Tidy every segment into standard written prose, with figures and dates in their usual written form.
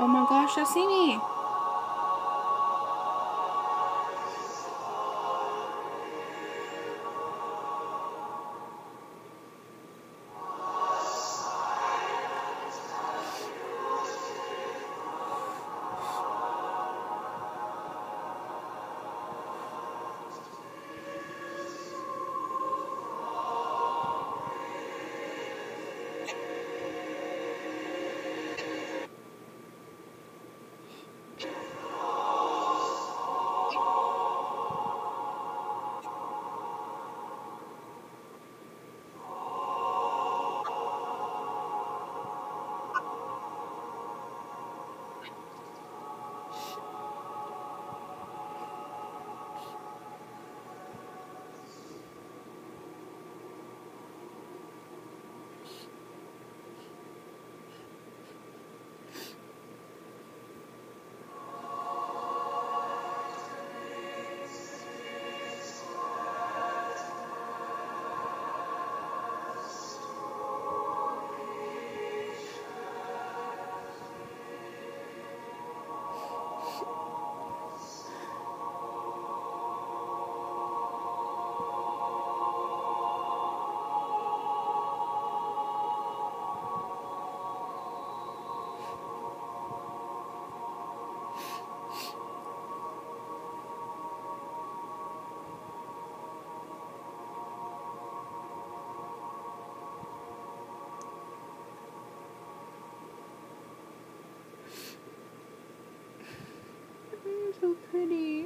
Oh my gosh, that's me. So pretty.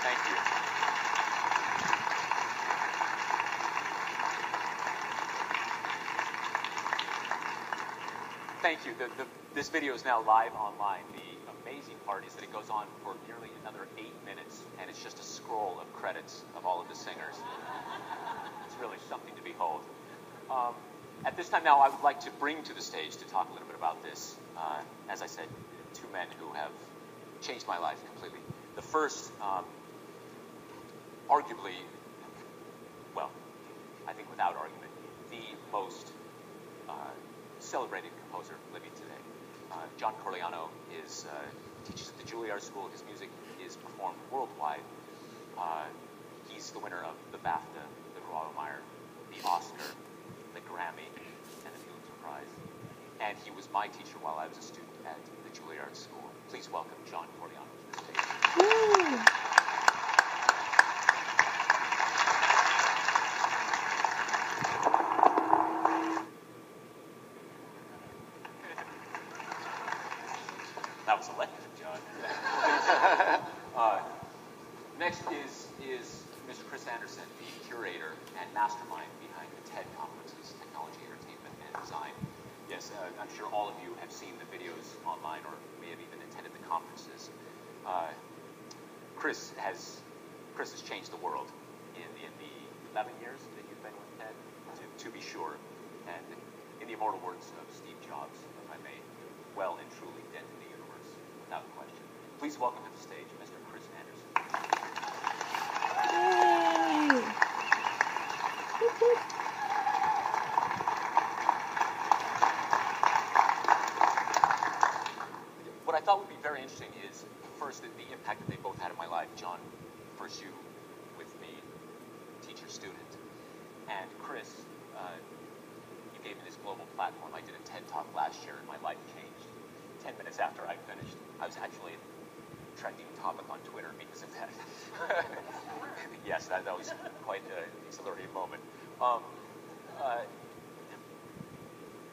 Thank you. Thank you. This video is now live online. The amazing part is that it goes on for nearly another 8 minutes, and it's just a scroll of credits of all of the singers. It's really something to behold. At this time now, I would like to bring to the stage to talk a little bit about this, as I said, two men who have changed my life completely. The first, arguably, well, I think without argument, the most celebrated composer living today. John Corigliano teaches at the Juilliard School. His music is performed worldwide. He's the winner of the BAFTA, the Grawemeyer, the Oscar, the Grammy, and the Pulitzer Prize. And he was my teacher while I was a student at the Juilliard School. Please welcome John Corigliano to the stage. Woo! That was electric, John. Next is Mr. Chris Anderson, the curator and mastermind behind the TED conferences, Technology, Entertainment, and Design. Yes, I'm sure all of you have seen the videos online or may have even attended the conferences. Chris has changed the world in the 11 years that you've been with TED, to be sure. And in the immortal words of Steve Jobs, if I may, well and truly dented the universe, without question. Please welcome to the stage Mr. Chris Anderson. Yay! What I thought would be very interesting is, first, the impact that they both had in my life. John, first you with me, teacher-student. And Chris, you gave me this global platform. I did a TED Talk last year, and my life changed 10 minutes after I finished. I was actually a trending topic on Twitter because of that. Yes, that was quite an exhilarating moment.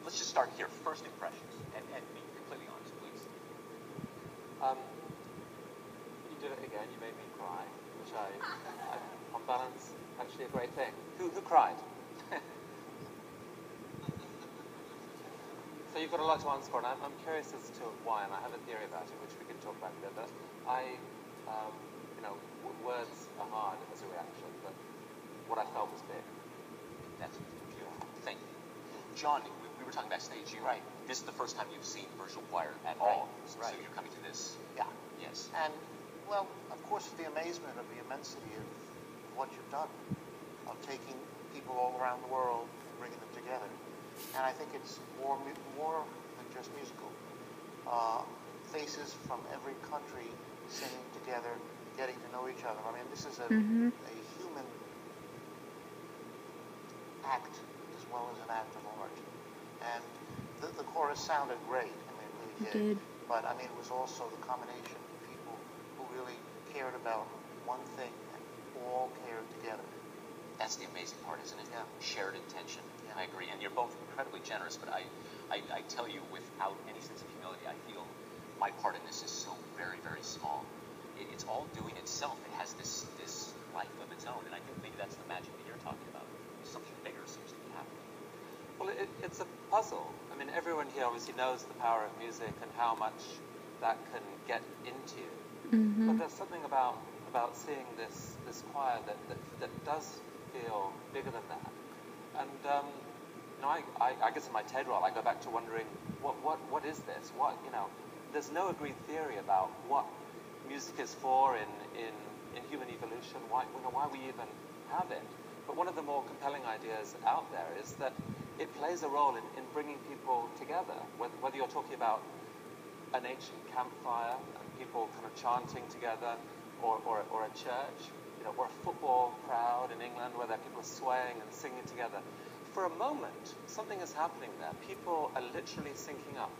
Let's just start here. First impressions, and be completely honest, please. You did it again. You made me cry, which I on balance, actually a great thing. Who cried? So you've got a lot to answer for, and I'm curious as to why, and I have a theory about it, which we can talk about a bit. But words are hard as a reaction, but what I felt was big. That's beautiful. Thank you. John, we were talking backstage. You're right. This is the first time you've seen Virtual Choir at all. So Right. you're coming to this. Yeah. Yes. And Well, of course, the amazement of the immensity of what you've done, of taking people all around the world and bringing them together. And I think it's more than just musical. Faces from every country singing together, getting to know each other. I mean, this is a human act as well as an act of art. And the chorus sounded great. I mean, it really did. But I mean, it was also the combination of people who really cared about one thing and all cared together. That's the amazing part, isn't it? Yeah. Shared intention. Yeah. I agree. And you're both incredibly generous, but I tell you, without any sense of humility, I feel my part in this is so very, very small. It's all doing itself. It has this life of its own, and I think maybe that's the magic that you're talking about. Something bigger seems to be happening. Well, it's a puzzle. I mean, everyone here obviously knows the power of music and how much that can get into you. But there's something about seeing this choir that does feel bigger than that. And you know, I guess in my TED role, I go back to wondering what is this? There's no agreed theory about what music is for in human evolution. Why we even have it? But one of the more compelling ideas out there is that it plays a role in bringing people together. Whether you're talking about an ancient campfire and people kind of chanting together, or a church, or a football crowd in England where there are people swaying and singing together. For a moment, something is happening there. People are literally syncing up.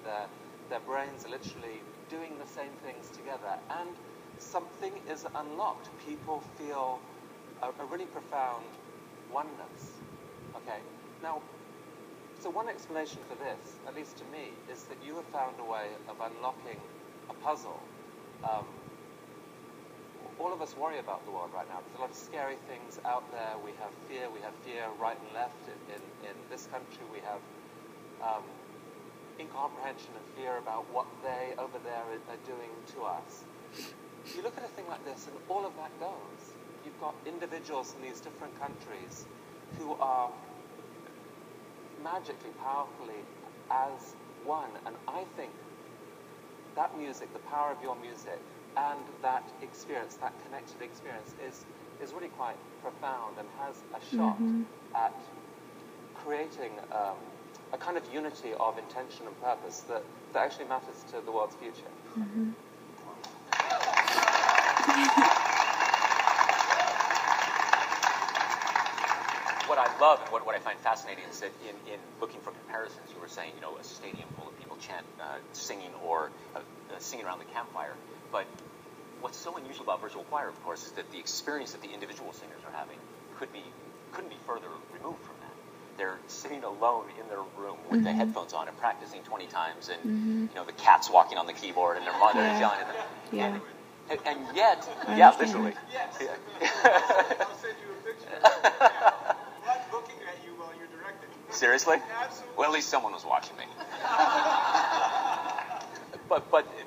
Their brains are literally doing the same things together, and something is unlocked. People feel a really profound oneness. Okay, now, so one explanation for this, at least to me, is that you have found a way of unlocking a puzzle. All of us worry about the world right now. There's a lot of scary things out there. We have fear right and left. In this country, we have incomprehension and fear about what they over there are doing to us. You look at a thing like this, and all of that goes. You've got individuals in these different countries who are magically, powerfully as one. And I think that music, the power of your music, and that experience, that connected experience, is really quite profound and has a shot at creating a kind of unity of intention and purpose that actually matters to the world's future. What I love and what I find fascinating is that in looking for comparisons, you were saying, a stadium full of people singing or singing around the campfire. But what's so unusual about virtual choir, of course, is that the experience that the individual singers are having couldn't be further removed from that. They're sitting alone in their room with the headphones on and practicing 20 times, and the cat's walking on the keyboard, and their mother is yelling at them. Yeah. And yet, literally. Yes. I'll send you a picture. Not looking at you while you're directing. Seriously? Absolutely. Well, at least someone was watching me.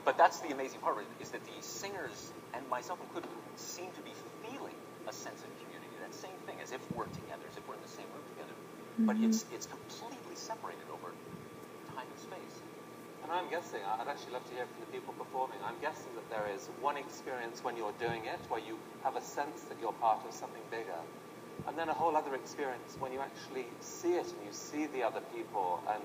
But that's the amazing part, is that the singers, and myself included, seem to be feeling a sense of community. That same thing, as if we're together, as if we're in the same room together. But it's completely separated over time and space. And I'm guessing, I'd actually love to hear from the people performing, I'm guessing that there is one experience when you're doing it, where you have a sense that you're part of something bigger, and then a whole other experience when you actually see it and you see the other people, and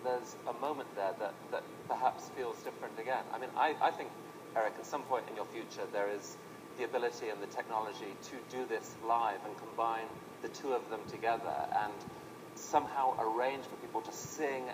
there's a moment there that perhaps feels different again. I mean, I think, Eric, at some point in your future, there is the ability and the technology to do this live and combine the two of them together and somehow arrange for people to sing